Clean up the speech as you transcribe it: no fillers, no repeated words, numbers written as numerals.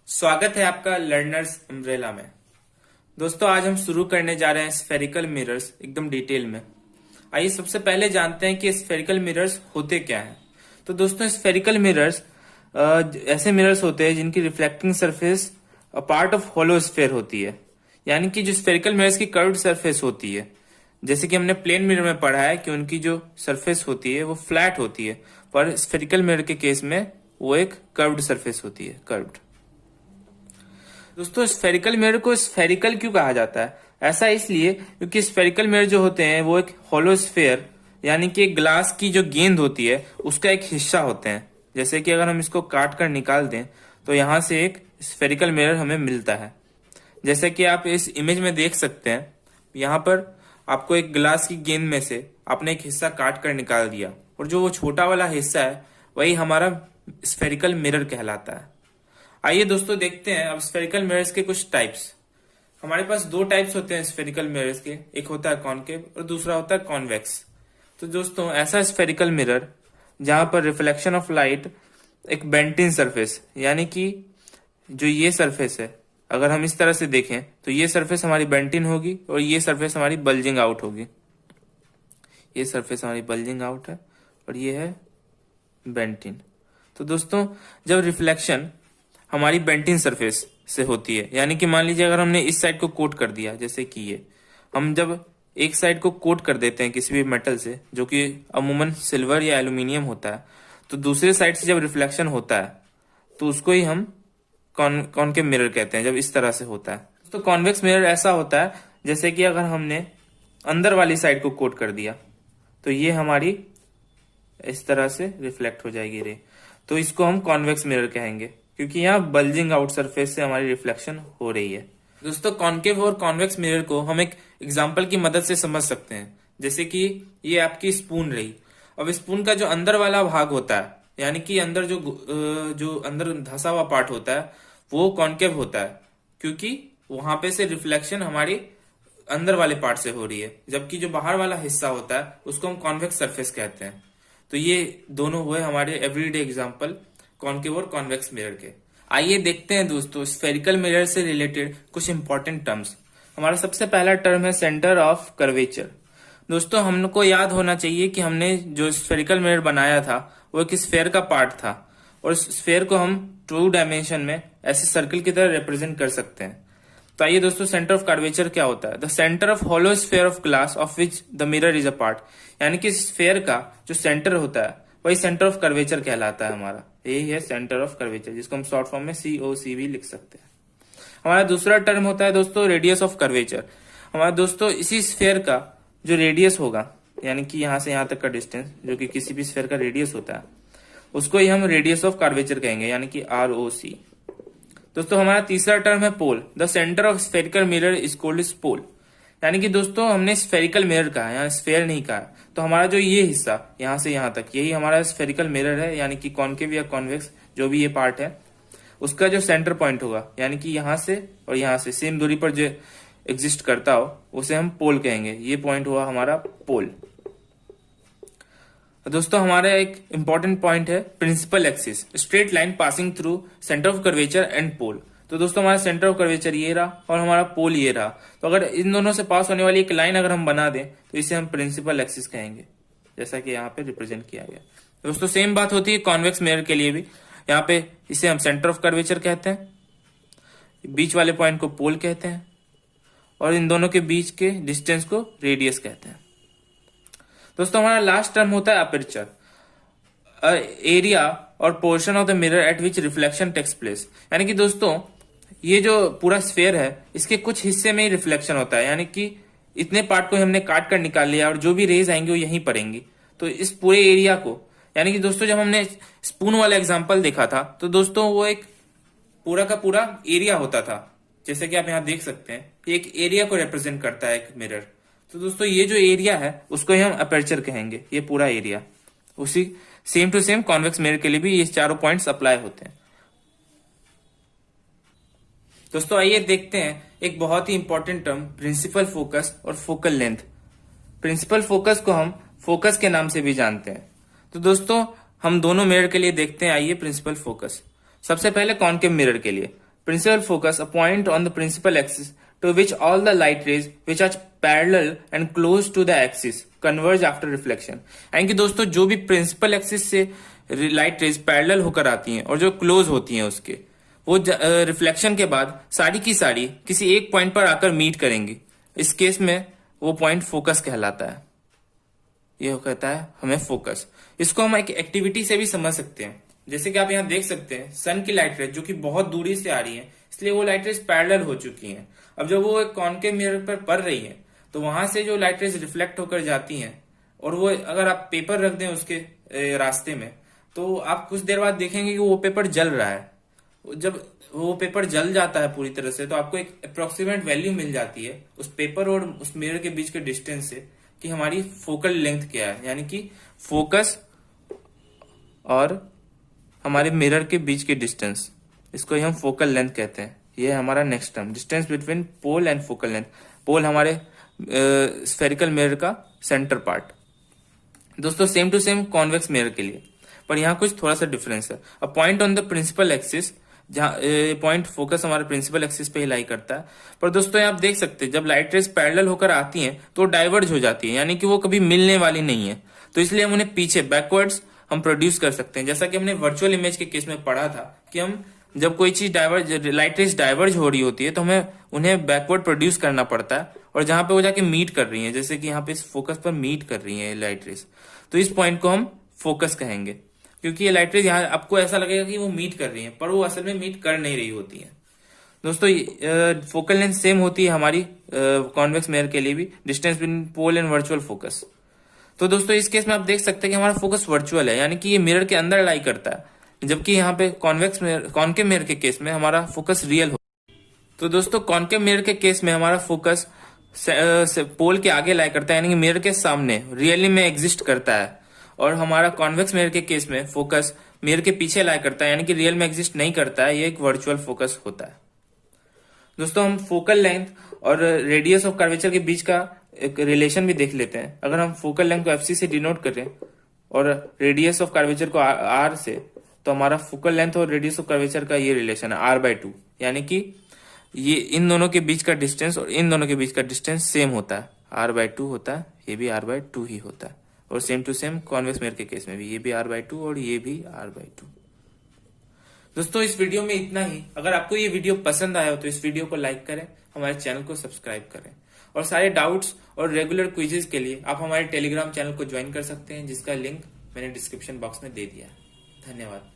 स्वागत है आपका लर्नर्स अम्ब्रेला में। दोस्तों आज हम शुरू करने जा रहे हैं स्फेरिकल मिरर्स एकदम डिटेल में। आइए सबसे पहले जानते हैं कि स्फेरिकल मिरर्स होते क्या हैं। तो दोस्तों स्फेरिकल मिरर्स ऐसे मिरर्स होते हैं जिनकी reflecting surface part of hollow sphere होती है, यानी कि जो स्फेरिकल मिरर्स की कर्व्ड सरफेस होती है, जैसे कि हमने प्लेन मिरर में पढ़ा है कि उनकी जो सरफेस होती है वो फ्लैट होती है, पर स्फेरिकल मिरर के केस में वो एक कर्व्ड सरफेस होती है, कर्व्ड। दोस्तों स्फेरिकल मिरर को स्फेरिकल क्यों कहा जाता है? ऐसा इसलिए क्योंकि स्फेरिकल मिरर जो होते हैं वो एक होलो स्फेयर यानी कि ग्लास की जो गेंद होती है उसका एक हिस्सा होते हैं। जैसे कि अगर हम इसको काट कर निकाल दें तो यहाँ से एक स्फेरिकल मिरर हमें मिलता है। जैसे कि आप इस इमेज में देख सकते हैं, यहाँ पर आपको एक ग्लास की गेंद में से आपने एक हिस्सा काट कर निकाल दिया और जो वो छोटा वाला हिस्सा है वही हमारा स्फेरिकल मिरर कहलाता है। आइए दोस्तों देखते हैं अब स्फेरिकल मिरर्स के कुछ टाइप्स। हमारे पास दो टाइप्स होते हैं स्फेरिकल मिरर्स के, एक होता है कॉनकेव और दूसरा होता है कॉन्वेक्स। तो दोस्तों ऐसा स्फेरिकल मिरर जहां पर रिफ्लेक्शन ऑफ लाइट एक बेंट इन सरफेस, यानी कि जो ये सरफेस है अगर हम इस तरह से देखें तो ये सरफेस हमारी बेंट इन होगी और ये सरफेस हमारी बल्जिंग आउट होगी। ये सरफेस हमारी बल्जिंग आउट है और ये है बेंट इन। तो दोस्तों जब रिफ्लेक्शन हमारी बेंट इन सरफेस से होती है, यानी कि मान लीजिए अगर हमने इस साइड को कोट कर दिया, जैसे कि ये हम जब एक साइड को कोट कर देते हैं किसी भी मेटल से जो कि अमूमन सिल्वर या एल्यूमिनियम होता है, तो दूसरे साइड से जब रिफ्लेक्शन होता है तो उसको ही हम कॉनकेव मिरर कहते हैं जब इस तरह से होता है। तो कॉन्वेक्स मिरर ऐसा होता है जैसे कि अगर हमने अंदर वाली साइड को कोट कर दिया तो ये हमारी इस तरह से रिफ्लेक्ट हो जाएगी रे, तो इसको हम कॉन्वेक्स मिरर कहेंगे क्योंकि यहाँ बल्जिंग आउट सरफेस से हमारी रिफ्लेक्शन हो रही है। दोस्तों कॉनकेव और कॉन्वेक्स मिरर को हम एक एग्जांपल की मदद से समझ सकते हैं। जैसे कि ये आपकी स्पून रही, अब स्पून का जो अंदर वाला भाग होता है, यानी कि अंदर जो अंदर धंसा हुआ पार्ट होता है वो कॉनकेव होता है क्योंकि वहां पे से रिफ्लेक्शन हमारी अंदर वाले पार्ट से हो रही है, जबकि जो बाहर वाला हिस्सा होता है उसको हम कॉन्वेक्स सरफेस कहते हैं। तो ये दोनों हुए हमारे एवरीडे एग्जाम्पल कॉनकेव और कॉन्वेक्स मिरर के। आइए देखते हैं दोस्तों स्फेरिकल मिरर से रिलेटेड कुछ इंपॉर्टेंट टर्म्स। हमारा सबसे पहला टर्म है सेंटर ऑफ कर्वेचर। दोस्तों हमको याद होना चाहिए कि हमने जो स्फेरिकल मिरर बनाया था वो एक स्फेयर का पार्ट था और स्फेयर को हम 2 डायमेंशन में ऐसे सर्कल की तरह रिप्रेजेंट कर सकते हैं। तो आइए दोस्तों सेंटर ऑफ कर्वेचर क्या होता है? The centre of hollow sphere of glass of which the mirror is a part, यानी कि स्फेयर का जो सेंटर होता है वही सेंटर ऑफ कर्वेचर कहलाता है। हमारा यही है सेंटर ऑफ कर्वेचर, जिसको हम शॉर्ट फॉर्म में COC भी लिख सकते हैं। हमारा दूसरा टर्म होता है दोस्तों रेडियस ऑफ कर्वेचर। हमारा दोस्तों इसी स्फेयर का जो रेडियस होगा, यानी कि यहां से यहां तक का डिस्टेंस जो कि किसी भी स्फेयर का रेडियस होता है, उसको ही हम रेडियस ऑफ कर्वेचर कहेंगे, यानी कि ROC। दोस्तों हमारा तीसरा टर्म है pole. The centre of spherical mirror is called is pole, यानी कि दोस्तों हमने स्फेरिकल मिरर कहा है, यहाँ स्फेयर नहीं कहा। तो हमारा जो ये हिस्सा यहाँ से यहाँ तक यही हमारा स्फेरिकल मिरर है, यानी कि कॉनकेव या कॉन्वेक्स जो भी ये पार्ट है उसका जो सेंटर पॉइंट होगा, यानी कि यहाँ से और यहाँ से सेम दूरी पर जो एग्जिस्ट करता हो उसे हम पोल कहेंगे। ये पॉइंट हुआ हमारा पोल। दोस्तों हमारा एक इंपॉर्टेंट पॉइंट है principal axis, straight line passing through centre of curvature and pole. तो दोस्तों हमारा सेंटर ऑफ कर्वेचर ये रहा और हमारा पोल ये रहा। तो अगर इन दोनों से पास होने वाली एक लाइन अगर हम बना दें तो इसे हम प्रिंसिपल एक्सिस कहेंगे, जैसा कि यहाँ पे रिप्रेजेंट किया गया। दोस्तों सेम बात होती है कॉन्वेक्स मिरर के लिए भी। यहाँ पे इसे हम सेंटर ऑफ कर्वेचर कहते हैं, बीच वाले पॉइंट को पोल कहते हैं और इन दोनों के बीच के डिस्टेंस को रेडियस कहते हैं। दोस्तों हमारा लास्ट टर्म होता है अपर्चर, एरिया और portion of the mirror at which reflection takes place, यानी कि दोस्तों ये जो पूरा स्फेयर है इसके कुछ हिस्से में ही रिफ्लेक्शन होता है, यानी कि इतने पार्ट को हमने काट कर निकाल लिया और जो भी रेज आएंगे वो यहीं पड़ेंगी। तो इस पूरे एरिया को, यानी कि दोस्तों जब हमने स्पून वाला एग्जांपल देखा था तो दोस्तों वो एक पूरा का पूरा एरिया होता था, जैसे कि आप यहाँ देख सकते हैं एक एरिया को रिप्रेजेंट करता है एक मिरर। तो दोस्तों ये जो एरिया है उसको ही हम अपर्चर कहेंगे, ये पूरा एरिया। उसी same to same convex mirror के लिए भी ये चारों पॉइंट्स अप्लाई होते हैं। दोस्तों आइए देखते हैं एक बहुत ही इंपॉर्टेंट टर्म प्रिंसिपल फोकस और फोकल लेंथ। प्रिंसिपल फोकस को हम फोकस के नाम से भी जानते हैं। तो दोस्तों हम दोनों मिरर के लिए देखते हैं। आइए प्रिंसिपल फोकस सबसे पहले कॉनकेव मिरर के लिए। Principal focus, a point on the principal axis to which all the light rays which are parallel and close to the axis converge after reflection. यानी कि दोस्तों जो भी प्रिंसिपल एक्सिस से लाइट रेज पैरेलल होकर आती हैं और जो क्लोज होती हैं उसके वो रिफ्लेक्शन के बाद सारी की सारी किसी एक पॉइंट पर आकर मीट करेंगी। इस केस में वो पॉइंट फोकस कहलाता है। ये कहता है हमें फोकस। इसको हम एक एक्टिविटी से भी समझ सकते हैं। जैसे कि आप यहाँ देख सकते हैं सन की लाइट रेज जो कि बहुत दूरी से आ रही है, इसलिए वो लाइट रेज पैरेलल हो चुकी हैं। अब जब वो एक कॉनकेव मिरर पर पड़ रही है तो वहां से जो लाइट रेज रिफ्लेक्ट होकर जाती हैं और वो अगर आप पेपर रख दें उसके रास्ते में तो आप कुछ देर बाद देखेंगे कि वो पेपर जल रहा है। जब वो पेपर जल जाता है पूरी तरह से तो आपको एक अप्रोक्सीमेट वैल्यू मिल जाती है उस पेपर और उस मिरर के बीच के डिस्टेंस से कि हमारी फोकल लेंथ क्या है, यानी कि फोकस और हमारे मिरर के बीच के डिस्टेंस, इसको ही हम फोकल लेंथ कहते हैं। ये है हमारा next term, distance between pole and focal length. Pole हमारे स्फेरिकल मिरर का सेंटर पार्ट। दोस्तों same to same convex mirror के लिए, पर यहाँ कुछ थोड़ा सा डिफरेंस है। A point on the principal axis, जहाँ पॉइंट फोकस हमारे प्रिंसिपल एक्सिस पे ही लाई करता है। पर दोस्तों आप देख सकते हैं जब लाइट रेज पैरेलल होकर आती हैं तो डाइवर्ज हो जाती है, यानी कि वो कभी मिलने वाली नहीं है। तो इसलिए हम उन्हें पीछे बैकवर्ड्स हम प्रोड्यूस कर सकते हैं। जैसा कि हमने वर्चुअल इमेज के केस में पढ़ा था कि हम जब कोई चीज लाइट रेज डाइवर्ज हो रही होती है तो हमें उन्हें बैकवर्ड प्रोड्यूस करना पड़ता है, और जहां पे वो जाके मीट कर रही है, जैसे कि यहाँ पे इस फोकस पर मीट कर रही है लाइट रेज, तो इस पॉइंट को हम फोकस कहेंगे। क्योंकि ये लाइट रेज यहाँ आपको ऐसा लगेगा कि वो मीट कर रही है, पर वो असल में मीट कर नहीं रही होती है। दोस्तों फोकल लेंथ सेम होती है हमारी कॉन्वेक्स मिरर के लिए भी, distance between pole and virtual focus. तो दोस्तों इस केस में आप देख सकते हैं कि हमारा फोकस वर्चुअल है, यानी कि ये मिरर के अंदर लाई करता है, जबकि यहाँ पे कॉन्केव मिरर के केस में हमारा फोकस रियल हो। तो दोस्तों कॉन्केव मिरर के केस में हमारा फोकस पोल के आगे लाई करता है, यानी कि मिरर के सामने रियली में एग्जिस्ट करता है, और हमारा कॉन्वेक्स मिरर के केस में फोकस मिरर के पीछे लाई करता है, यानी कि रियल में एग्जिस्ट नहीं करता है। ये एक वर्चुअल फोकस होता है। दोस्तों हम फोकल लेंथ और रेडियस ऑफ कर्वेचर के बीच का एक रिलेशन भी देख लेते हैं। अगर हम फोकल लेंथ को एफसी से डिनोट करें और रेडियस ऑफ कर्वेचर को आर से, तो हमारा फोकल लेंथ और रेडियस ऑफ कर्वेचर का ये रिलेशन है r/2, यानी कि ये इन दोनों के बीच का डिस्टेंस और इन दोनों के बीच का डिस्टेंस सेम होता है, r/2 होता है, ये भी r/2 ही होता है। और same to same convex mirror के केस में भी ये भी r/2 और ये भी r/2। दोस्तों इस वीडियो में इतना ही। अगर आपको ये वीडियो पसंद आया हो तो इस वीडियो को लाइक करें, हमारे चैनल को सब्सक्राइब करें, और सारे डाउट्स और रेगुलर क्विजेज के लिए आप हमारे टेलीग्राम चैनल को ज्वाइन कर सकते हैं, जिसका लिंक मैंने डिस्क्रिप्शन बॉक्स में दे दिया है। धन्यवाद।